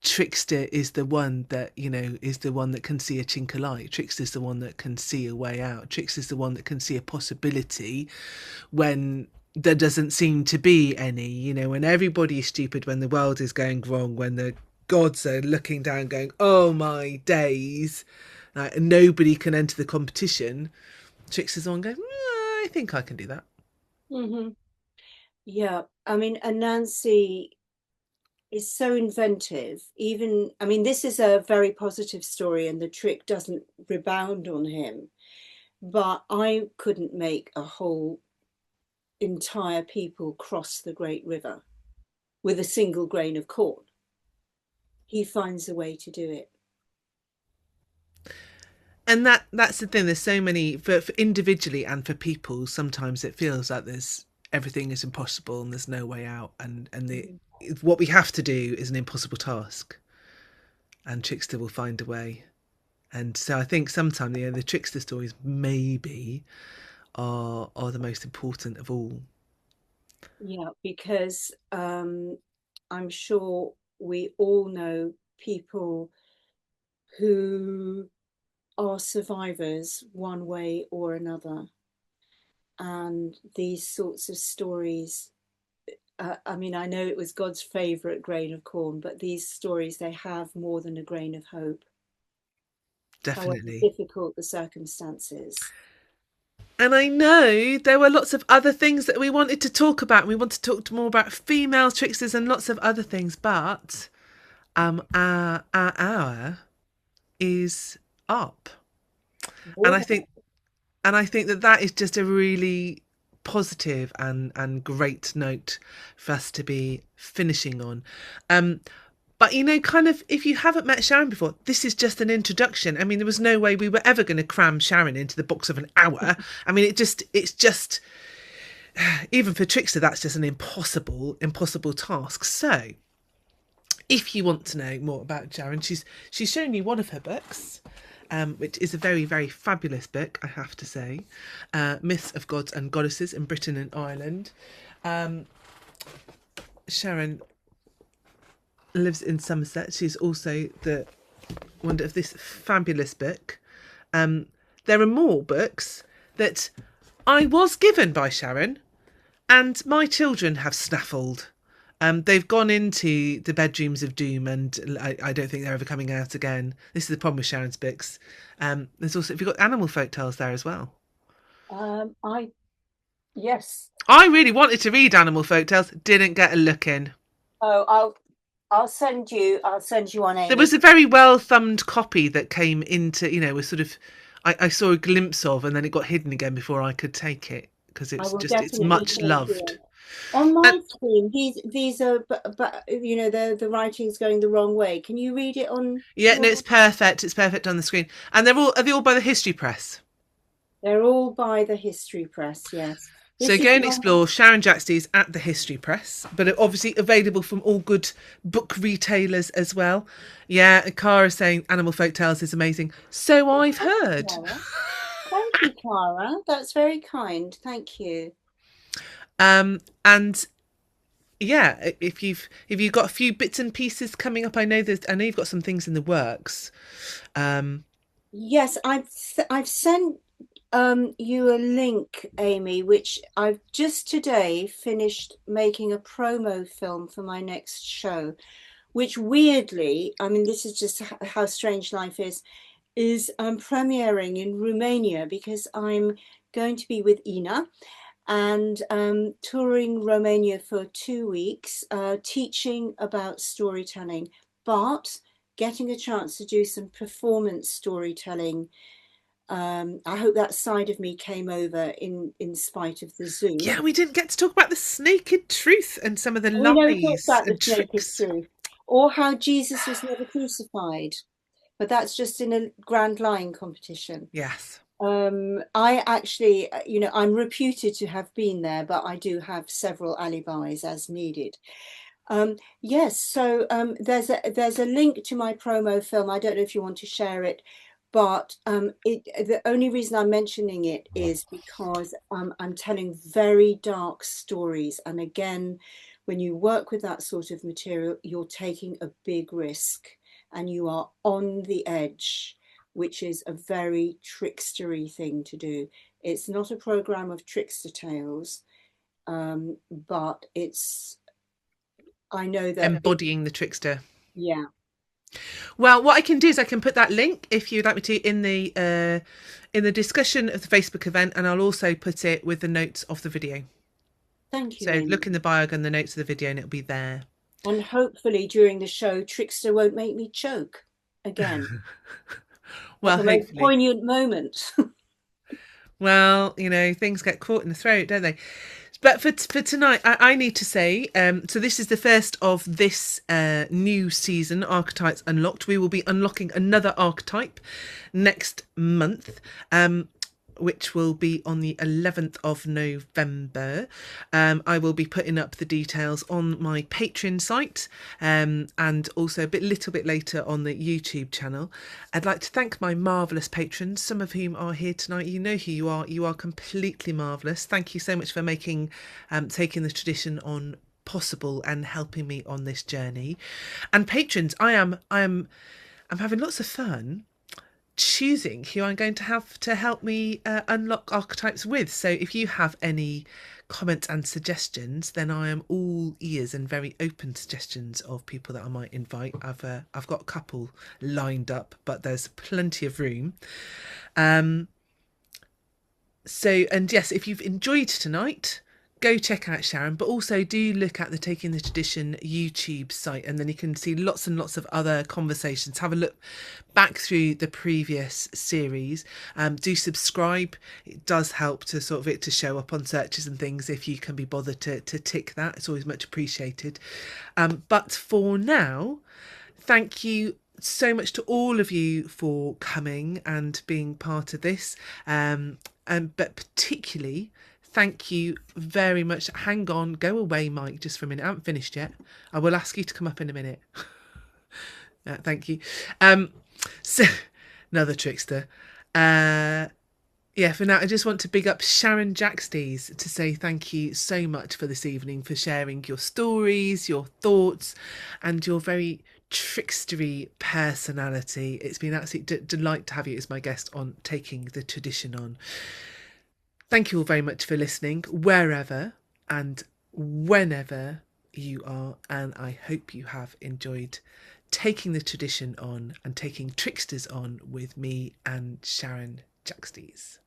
Trickster is the one that, you know, is the one that can see a chink of light. Trickster's the one that can see a way out. Trickster's the one that can see a possibility when there doesn't seem to be any, you know, when everybody is stupid, when the world is going wrong, when the gods are looking down going, oh my days, and nobody can enter the competition. Trickster's the one going, I think I can do that. Mm-hmm. Yeah, I mean, Anansi is so inventive. Even, I mean, this is a very positive story and the trick doesn't rebound on him. But I couldn't make a whole entire people cross the great river with a single grain of corn. He finds a way to do it. And that's the thing, there's so many for individually and for people, sometimes it feels like there's everything is impossible and there's no way out, and the what we have to do is an impossible task, and Trickster will find a way. And so I think sometimes, you know, the Trickster stories maybe are the most important of all. Yeah, because I'm sure we all know people who are survivors one way or another. And these sorts of stories, I mean, I know it was God's favourite grain of corn, but these stories, they have more than a grain of hope, however Definitely. difficult the circumstances. And I know there were lots of other things that we wanted to talk about. We want to talk more about female tricksters and lots of other things, but our hour is up. And More I think that that is just a really positive and great note for us to be finishing on. But you know, kind of, if you haven't met Sharon before, this is just an introduction. I mean, there was no way we were ever going to cram Sharon into the box of an hour. I mean, it's just, even for Trickster, that's just an impossible task. So, if you want to know more about Sharon, she's shown you one of her books, which is a very, very fabulous book, I have to say. Myths of Gods and Goddesses in Britain and Ireland. Sharon lives in Somerset. She's also the wonder of this fabulous book. There are more books that I was given by Sharon and my children have snaffled. They've gone into the bedrooms of doom, and I don't think they're ever coming out again. This is the problem with Sharon's books. There's also, have you got animal folk tales there as well? Yes. I really wanted to read animal folk tales, didn't get a look in. Oh, I'll send you one, Amy. There was a very well thumbed copy that came into, you know, was sort of, I saw a glimpse of, and then it got hidden again before I could take it because it's much loved. On And my screen, these are, but you know, the writing's going the wrong way. Can you read it on yeah, no, your? it's perfect. It's perfect on the screen, and are they all by the History Press? They're all by the History Press. Yes, So this is go and my. explore Sharon Jacksties at the History Press, but obviously available from all good book retailers as well. Yeah, Cara saying Animal Folk Tales is amazing. So I've heard. Clara. Thank you, Clara. That's very kind. Thank you. And yeah, if you've got a few bits and pieces coming up, I know you've got some things in the works. Yes, I've sent you a link, Amy, which I've just today finished making a promo film for my next show, which weirdly, I mean, this is just how strange life is premiering in Romania because I'm going to be with Ina and touring Romania for 2 weeks, teaching about storytelling, but getting a chance to do some performance storytelling. I hope that side of me came over in spite of the Zoom. Yeah, we didn't get to talk about the naked truth and some of the We never talked lies about the and naked tricks. truth or how Jesus was never crucified, but that's just in a grand lying competition. Yes. I actually, you know, I'm reputed to have been there, but I do have several alibis as needed. Yes, so there's a link to my promo film. I don't know if you want to share it, but the only reason I'm mentioning it is because I'm telling very dark stories, and again, when you work with that sort of material, you're taking a big risk, and you are on the edge, which is a very trickstery thing to do. It's not a program of trickster tales, but it's. I know that it, Embodying the trickster. yeah. Well, what I can do is I can put that link, if you'd like me to, in the discussion of the Facebook event, and I'll also put it with the notes of the video. Thank you, So Amy. look in the bio and the notes of the video, and it'll be there. And hopefully during the show, Trickster won't make me choke again. Well, At the most hopefully. poignant moment. Well, you know, things get caught in the throat, don't they? But for tonight, I need to say, so this is the first of this new season, Archetypes Unlocked. We will be unlocking another archetype next month, which will be on the 11th of November. I will be putting up the details on my Patreon site, and also a little bit later on the YouTube channel. I'd like to thank my marvellous patrons, some of whom are here tonight. You know who you are. You are completely marvellous. Thank you so much for taking the tradition on possible and helping me on this journey. And patrons, I'm having lots of fun choosing who I'm going to have to help me unlock archetypes with. So if you have any comments and suggestions, then I am all ears and very open suggestions of people that I might invite. I've got a couple lined up, but there's plenty of room. So, and yes, if you've enjoyed tonight, go check out Sharon, but also do look at the Taking the Tradition YouTube site, and then you can see lots and lots of other conversations. Have a look back through the previous series. Do subscribe. It does help to sort of it to show up on searches and things if you can be bothered to tick that. It's always much appreciated. But for now, thank you so much to all of you for coming and being part of this. But particularly, thank you very much. Hang on, go away, Mike, just for a minute. I haven't finished yet. I will ask you to come up in a minute. Thank you. So, another trickster. Yeah, for now, I just want to big up Sharon Jacksties to say thank you so much for this evening, for sharing your stories, your thoughts, and your very trickstery personality. It's been an absolute delight to have you as my guest on Taking the Tradition On. Thank you all very much for listening, wherever and whenever you are, and I hope you have enjoyed taking the tradition on and taking Tricksters on with me and Sharon Jacksties.